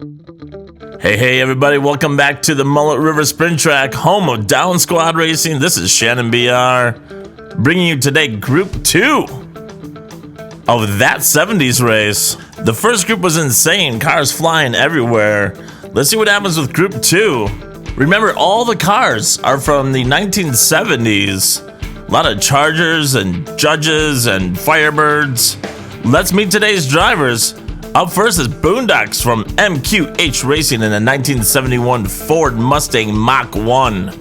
Hey everybody, welcome back to the Mullet River Sprint Track, home of Down Squad Racing. This is Shannon BR, bringing you today Group 2 of that 70s race. The first group was insane, cars flying everywhere. Let's see what happens with Group 2. Remember, all the cars are from the 1970s. A lot of Chargers and Judges and Firebirds. Let's meet today's drivers. Up first is Boondocks from MQH Racing in a 1971 Ford Mustang Mach 1.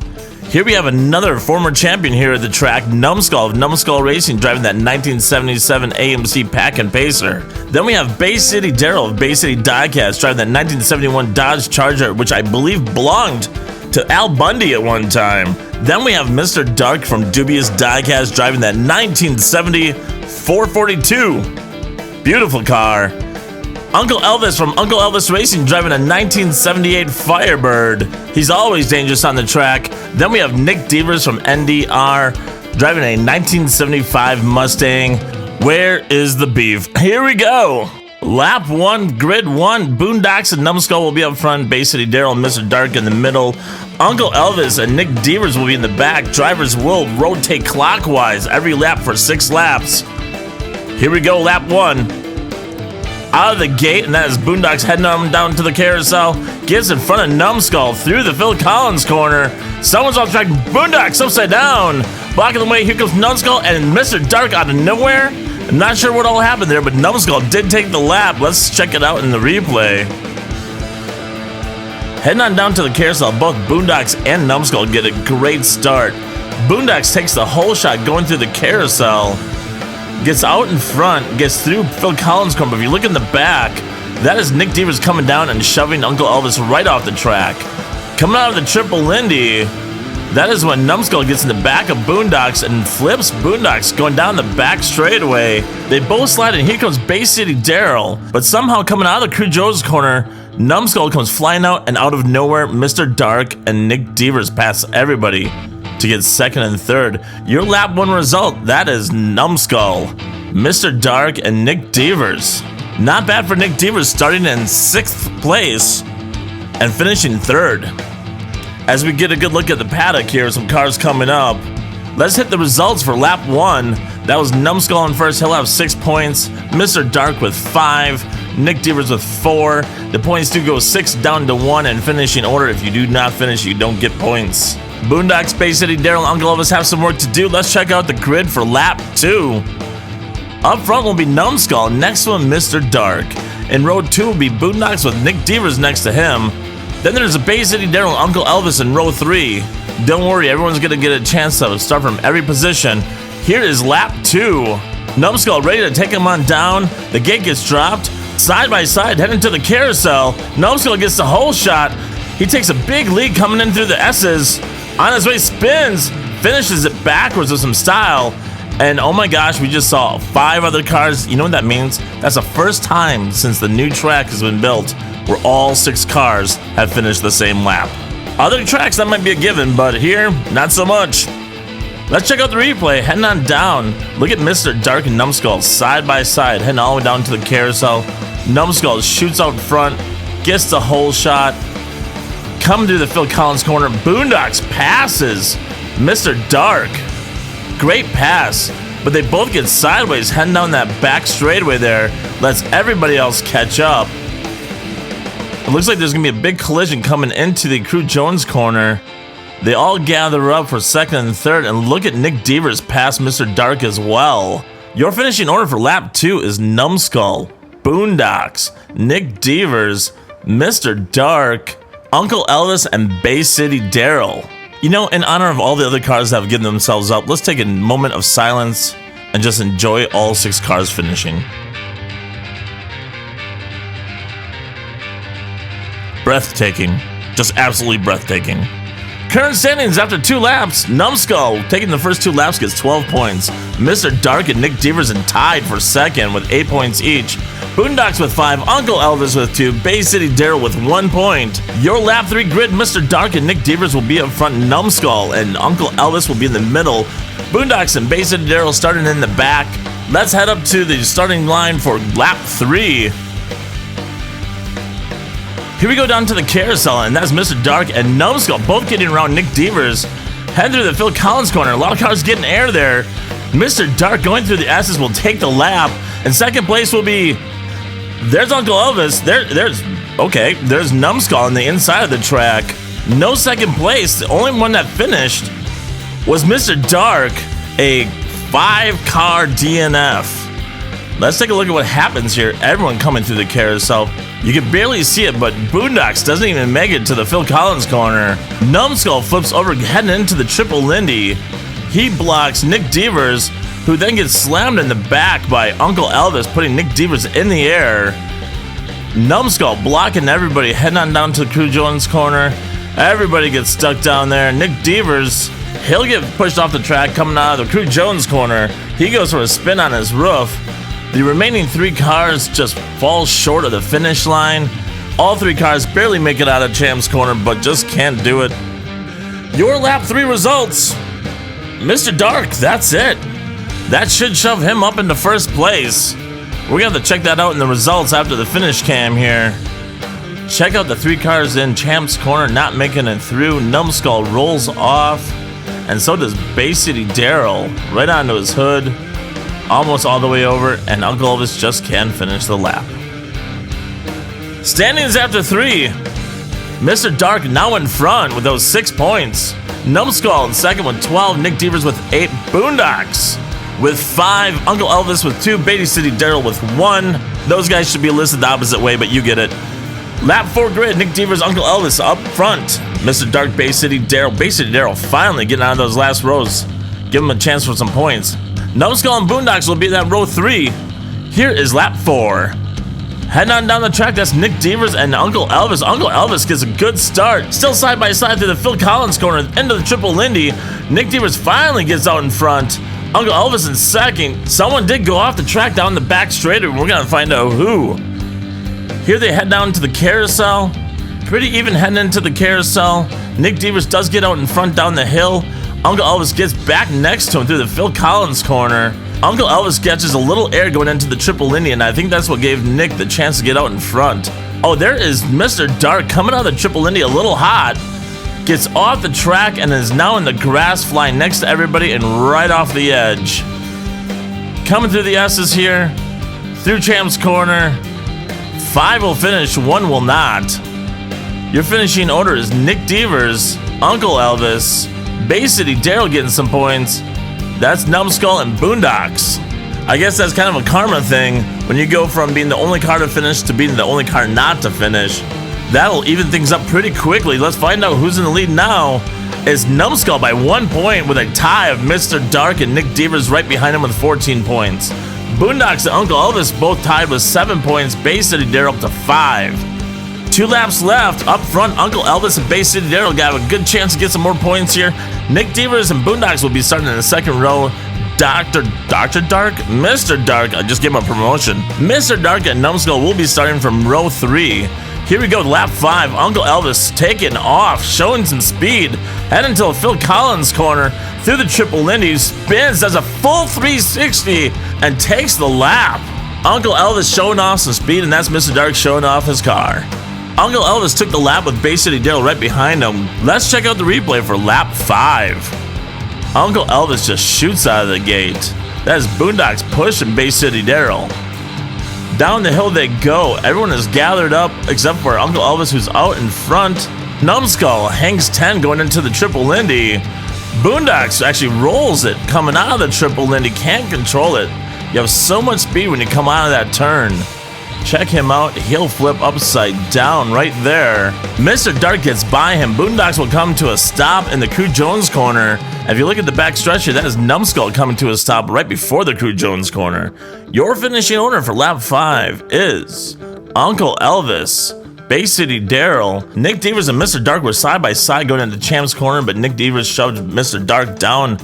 Here we have another former champion here at the track, Numbskull of Numbskull Racing, driving that 1977 AMC Pack and Pacer. Then we have Bay City Daryl of Bay City Diecast, driving that 1971 Dodge Charger, which I believe belonged to Al Bundy at one time. Then we have Mr. Dark from Dubious Diecast, driving that 1970 442. Beautiful car. Uncle Elvis from Uncle Elvis Racing, driving a 1978 Firebird. He's always dangerous on the track. Then we have Nick Devers from NDR, driving a 1975 Mustang. Where is the beef? Here we go. Lap 1, Grid 1. Boondocks and Numbskull will be up front. Bay City Daryl and Mr. Dark in the middle. Uncle Elvis and Nick Devers will be in the back. Drivers will rotate clockwise every lap for 6 laps. Here we go, lap 1. Out of the gate, and that is Boondocks heading on down to the carousel. Gets in front of Numbskull through the Phil Collins corner. Someone's off track. Boondocks upside down. Blocking the way. Here comes Numbskull and Mr. Dark out of nowhere. I'm not sure what all happened there, but Numbskull did take the lap. Let's check it out in the replay. Heading on down to the carousel, both Boondocks and Numbskull get a great start. Boondocks takes the whole shot going through the carousel. Gets out in front, gets through Phil Collins' corner. But if you look in the back, that is Nick Devers coming down and shoving Uncle Elvis right off the track. Coming out of the Triple Lindy, that is when Numbskull gets in the back of Boondocks and flips Boondocks going down the back straightaway. They both slide, and here comes Bay City Daryl. But somehow coming out of the Crew Joe's corner, Numbskull comes flying out, and out of nowhere, Mr. Dark and Nick Devers pass everybody to get second and third. Your lap 1 result, that is Numbskull, Mr. Dark, and Nick Devers. Not bad for Nick Devers, starting in 6th place and finishing 3rd. As we get a good look at the paddock here, some cars coming up. Let's hit the results for lap 1. That was Numbskull in first. He'll have 6 points. Mr. Dark with 5. Nick Devers with 4. The points do go 6 down to 1 in finishing order. If you do not finish, you don't get points. Boondocks, Bay City Daryl, and Uncle Elvis have some work to do. Let's check out the grid for lap 2. Up front will be Numbskull. Next one, Mr. Dark. In row 2 will be Boondocks with Nick Devers next to him. Then there's a Bay City Daryl and Uncle Elvis in row 3. Don't worry, everyone's going to get a chance to start from every position. Here is lap 2. Numbskull ready to take him on down. The gate gets dropped. Side by side, heading to the carousel. Numbskull gets the whole shot. He takes a big lead coming in through the S's. On his way, spins, finishes it backwards with some style. And oh my gosh, we just saw 5 other cars. You know what that means? That's the first time since the new track has been built where all 6 cars have finished the same lap. Other tracks, that might be a given, but here, not so much. Let's check out the replay. Heading on down, look at Mr. Dark and Numbskull side by side, heading all the way down to the carousel. Numbskull shoots out front, gets the whole shot. Come to the Phil Collins corner. Boondocks passes Mr. Dark. Great pass, but they both get sideways heading down that back straightaway there. Lets everybody else catch up. It looks like there's going to be a big collision coming into the Crew Jones corner. They all gather up for second and third, and look at Nick Devers pass Mr. Dark as well. Your finishing order for lap 2 is Numbskull, Boondocks, Nick Devers, Mr. Dark, Uncle Elvis, and Bay City Daryl. You know, in honor of all the other cars that have given themselves up, let's take a moment of silence and just enjoy all 6 cars finishing. Breathtaking. Just absolutely breathtaking. Current standings after 2 laps. Numbskull, taking the first 2 laps, gets 12 points. Mr. Dark and Nick Devers are tied for second with 8 points each. Boondocks with 5, Uncle Elvis with 2, Bay City Daryl with 1 point. Your lap 3 grid, Mr. Dark and Nick Devers will be up front, Numbskull and Uncle Elvis will be in the middle. Boondocks and Bay City Daryl starting in the back. Let's head up to the starting line for lap 3. Here we go down to the carousel, and that's Mr. Dark and Numbskull both getting around Nick Devers. Heading through the Phil Collins corner. A lot of cars getting air there. Mr. Dark going through the S's will take the lap. And second place will be... There's Uncle Elvis. There's Numbskull on the inside of the track. No second place. The only one that finished was Mr. Dark, a 5-car DNF. Let's take a look at what happens here. Everyone coming through the carousel. You can barely see it, but Boondocks doesn't even make it to the Phil Collins corner. Numbskull flips over heading into the Triple Lindy. He blocks Nick Devers, who then gets slammed in the back by Uncle Elvis, putting Nick Devers in the air. Numbskull blocking everybody, heading on down to the Crew Jones corner. Everybody gets stuck down there. Nick Devers, he'll get pushed off the track coming out of the Crew Jones corner. He goes for a spin on his roof. The remaining 3 cars just fall short of the finish line. All 3 cars barely make it out of Champs corner, but just can't do it. Your lap 3 results. Mr. Dark, that's it. That should shove him up into first place. We're gonna have to check that out in the results after the finish cam here. Check out the 3 cars in Champs corner not making it through. Numbskull rolls off, and so does Bay City Daryl, right onto his hood. Almost all the way over, and Uncle Elvis just can't finish the lap. Standings after 3. Mr. Dark now in front with those 6 points. Numbskull in second with 12. Nick Devers with 8. Boondocks with 5. Uncle Elvis with 2. Bay City Daryl with 1. Those guys should be listed the opposite way, but you get it. Lap 4 grid. Nick Devers, Uncle Elvis up front. Mr. Dark, Bay City Daryl. Bay City Daryl finally getting out of those last rows. Give him a chance for some points. Numbskull and Boondocks will be that row 3. Here is lap 4. Heading on down the track, that's Nick Devers and Uncle Elvis. Uncle Elvis gets a good start. Still side by side through the Phil Collins corner into the Triple Lindy. Nick Devers finally gets out in front. Uncle Elvis in second. Someone did go off the track down the back straight, and we're going to find out who. Here they head down to the carousel. Pretty even heading into the carousel. Nick Devers does get out in front down the hill. Uncle Elvis gets back next to him through the Phil Collins corner. Uncle Elvis catches a little air going into the Triple Lindy, and I think that's what gave Nick the chance to get out in front. Oh, there is Mr. Dark coming out of the Triple Lindy a little hot. Gets off the track and is now in the grass, flying next to everybody and right off the edge. Coming through the S's here, through Champs corner. 5 will finish, 1 will not. Your finishing order is Nick Devers, Uncle Elvis, Bay City Daryl getting some points. That's Numbskull and Boondocks. I guess that's kind of a karma thing when you go from being the only car to finish to being the only car not to finish. That'll even things up pretty quickly. Let's find out who's in the lead now. It's Numbskull by 1 point with a tie of Mr. Dark and Nick Devers right behind him with 14 points. Boondocks and Uncle Elvis both tied with 7 points. Bay City Daryl up to 5. 2 laps left. Up front, Uncle Elvis and Bay City Daryl got a good chance to get some more points here. Nick Devers and Boondocks will be starting in the second row. Mr. Dark, I just gave him a promotion. Mr. Dark and Numbskull will be starting from row 3. Here we go, lap 5. Uncle Elvis taking off, showing some speed. Heading to the Phil Collins corner through the Triple Lindy. Spins, does a full 360, and takes the lap. Uncle Elvis showing off some speed, and that's Mr. Dark showing off his car. Uncle Elvis took the lap with Bay City Daryl right behind him. Let's check out the replay for lap 5. Uncle Elvis just shoots out of the gate. That is Boondocks pushing Bay City Daryl. Down the hill they go. Everyone is gathered up except for Uncle Elvis, who's out in front. Numbskull hangs 10 going into the Triple Lindy. Boondocks actually rolls it coming out of the Triple Lindy. Can't control it. You have so much speed when you come out of that turn. Check him out. He'll flip upside down right there. Mr. Dark gets by him. Boondocks will come to a stop in the Crew Jones corner. If you look at the back stretch here, that is Numbskull coming to a stop right before the Crew Jones corner. Your finishing order for lap 5 is Uncle Elvis, Bay City Daryl, Nick Devers and Mr. Dark were side by side going into Champs corner, but Nick Devers shoved Mr. Dark down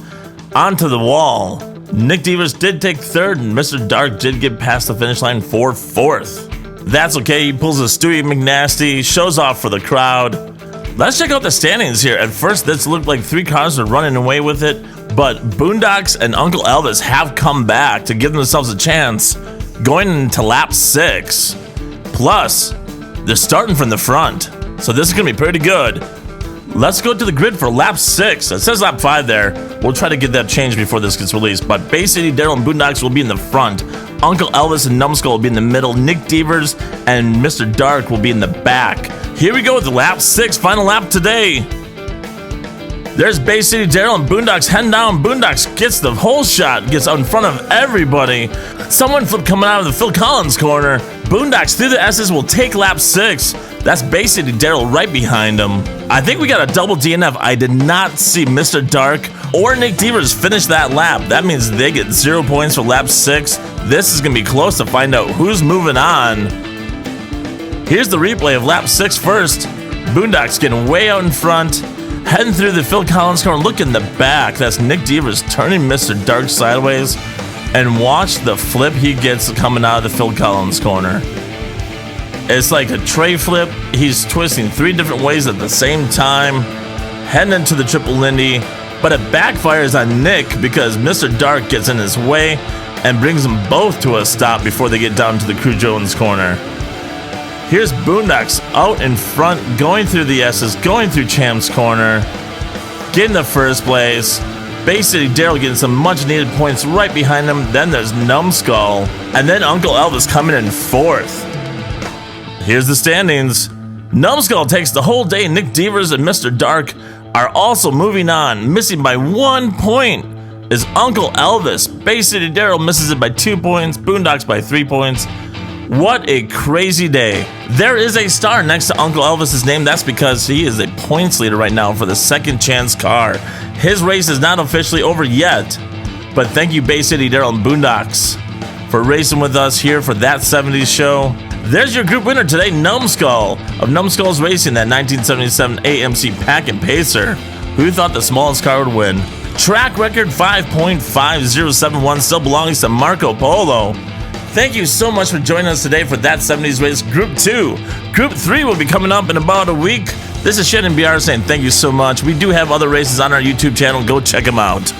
onto the wall. Nick Devers did take third, and Mr. Dark did get past the finish line for fourth. That's okay, he pulls a Stewie McNasty, shows off for the crowd. Let's check out the standings here. At first, this looked like 3 cars were running away with it, but Boondocks and Uncle Elvis have come back to give themselves a chance going into lap 6. Plus, They're starting from the front, so this is gonna be pretty good. Let's go to the grid for lap 6. It says lap 5 there. We'll try to get that changed before this gets released. But Bay City, Daryl, and Boondocks will be in the front. Uncle Elvis and Numbskull will be in the middle. Nick Devers and Mr. Dark will be in the back. Here we go with lap 6, final lap today. There's Bay City, Daryl, and Boondocks heading down. Boondocks gets the whole shot, gets out in front of everybody. Someone flipped coming out of the Phil Collins corner. Boondocks through the S's will take lap 6. That's Bay City Daryl right behind him. I think we got a double DNF. I did not see Mr. Dark or Nick Devers finish that lap. That means they get 0 points for lap 6. This is gonna be close to find out who's moving on. Here's the replay of lap 6 first. Boondocks getting way out in front, heading through the Phil Collins corner. Look in the back. That's Nick Devers turning Mr. Dark sideways. And watch the flip he gets coming out of the Phil Collins corner. It's like a tray flip. He's twisting 3 different ways at the same time, heading into the triple Lindy, but it backfires on Nick because Mr. Dark gets in his way and brings them both to a stop before they get down to the Crew Jones corner. Here's Boondocks out in front, going through the S's, going through Champ's corner, getting the first place. Bay City Daryl getting some much needed points right behind him. Then there's Numbskull, and then Uncle Elvis coming in 4th. Here's the standings. Numbskull takes the whole day. Nick Devers and Mr. Dark are also moving on. Missing by 1 point is Uncle Elvis. Bay City Daryl misses it by 2 points. Boondocks by 3 points. What a crazy day. There is a star next to Uncle Elvis's name. That's because he is a points leader right now for the second chance car. His race is not officially over yet, but thank you Bay City Daryl and Boondocks for racing with us here for That 70s Show. There's your group winner today, Numbskull of Numbskulls Racing, that 1977 AMC Pack and Pacer. Who thought the smallest car would win? Track record 5.5071 still belongs to Marco Polo. Thank you so much for joining us today for That 70s Race Group 2. Group 3 will be coming up in about a week. This is Shannon BR saying thank you so much. We do have other races on our YouTube channel. Go check them out.